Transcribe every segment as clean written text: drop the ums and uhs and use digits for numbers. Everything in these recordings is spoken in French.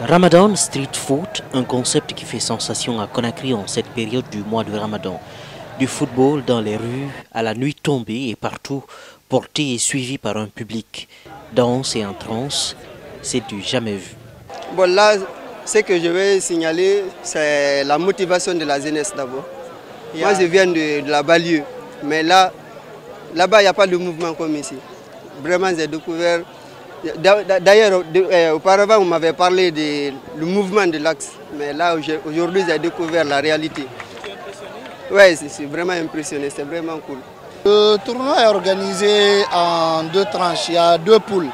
Ramadan Street Food, un concept qui fait sensation à Conakry en cette période du mois de Ramadan. Du football dans les rues, à la nuit tombée et partout, porté et suivi par un public. Danse et en transe, c'est du jamais vu. Bon là, ce que je vais signaler, c'est la motivation de la jeunesse d'abord. Moi je viens de la banlieue, mais là-bas il n'y a pas de mouvement comme ici. Vraiment j'ai découvert. D'ailleurs, auparavant, on m'avait parlé du mouvement de l'axe, mais là, aujourd'hui, j'ai découvert la réalité. Oui, c'est vraiment impressionné, c'est vraiment cool. Le tournoi est organisé en deux tranches, il y a deux poules.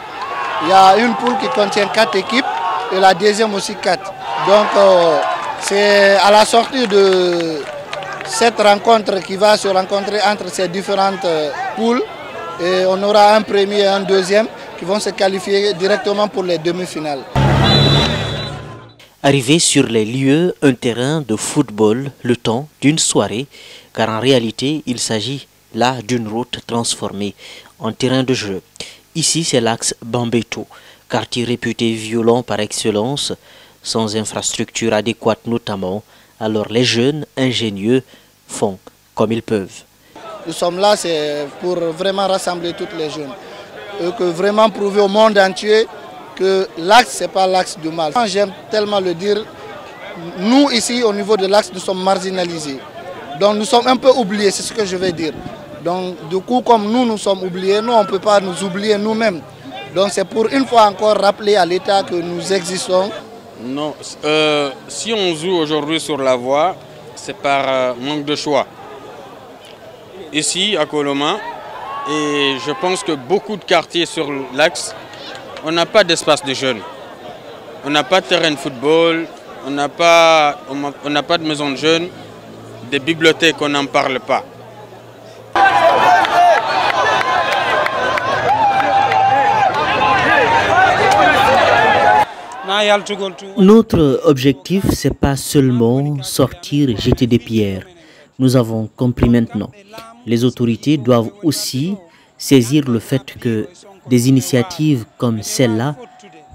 Il y a une poule qui contient 4 équipes et la deuxième aussi 4. Donc, c'est à la sortie de cette rencontre qui va se rencontrer entre ces différentes poules. Et on aura un premier et un deuxième qui vont se qualifier directement pour les demi-finales. Arrivé sur les lieux, un terrain de football, le temps d'une soirée, car en réalité, il s'agit là d'une route transformée en terrain de jeu. Ici, c'est l'axe Bambeto, quartier réputé violent par excellence, sans infrastructure adéquate notamment. Alors les jeunes ingénieux font comme ils peuvent. Nous sommes là, c'est pour vraiment rassembler toutes les jeunes. Et que vraiment prouver au monde entier que l'axe, ce n'est pas l'axe du mal. J'aime tellement le dire, nous ici au niveau de l'axe, nous sommes marginalisés. Donc nous sommes un peu oubliés, c'est ce que je vais dire. Donc du coup, comme nous sommes oubliés, nous on ne peut pas nous oublier nous-mêmes. Donc c'est pour une fois encore rappeler à l'État que nous existons. Non, si on joue aujourd'hui sur la voie, c'est par manque de choix. Ici à Coloma, et je pense que beaucoup de quartiers sur l'axe, on n'a pas d'espace de jeunes. On n'a pas de terrain de football, on n'a pas de maison de jeunes, des bibliothèques, on n'en parle pas. Notre objectif, c'est pas seulement sortir et jeter des pierres. Nous avons compris maintenant. Les autorités doivent aussi saisir le fait que des initiatives comme celle-là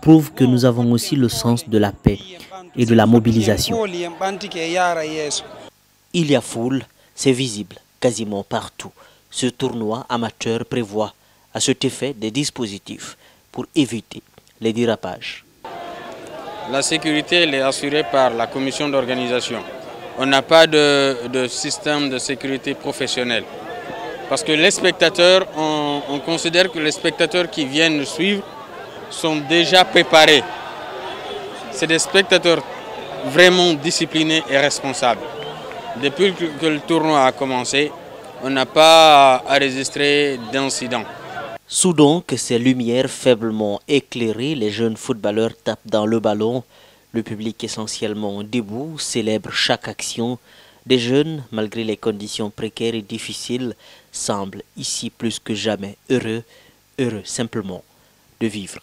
prouvent que nous avons aussi le sens de la paix et de la mobilisation. Il y a foule, c'est visible quasiment partout. Ce tournoi amateur prévoit à cet effet des dispositifs pour éviter les dérapages. La sécurité elle est assurée par la commission d'organisation. On n'a pas de système de sécurité professionnel. Parce que les spectateurs, on considère que les spectateurs qui viennent nous suivre sont déjà préparés. C'est des spectateurs vraiment disciplinés et responsables. Depuis que le tournoi a commencé, on n'a pas à enregistrer d'incidents. Sous donc ces lumières faiblement éclairées, les jeunes footballeurs tapent dans le ballon. Le public essentiellement debout célèbre chaque action. Des jeunes, malgré les conditions précaires et difficiles, semblent ici plus que jamais heureux simplement de vivre.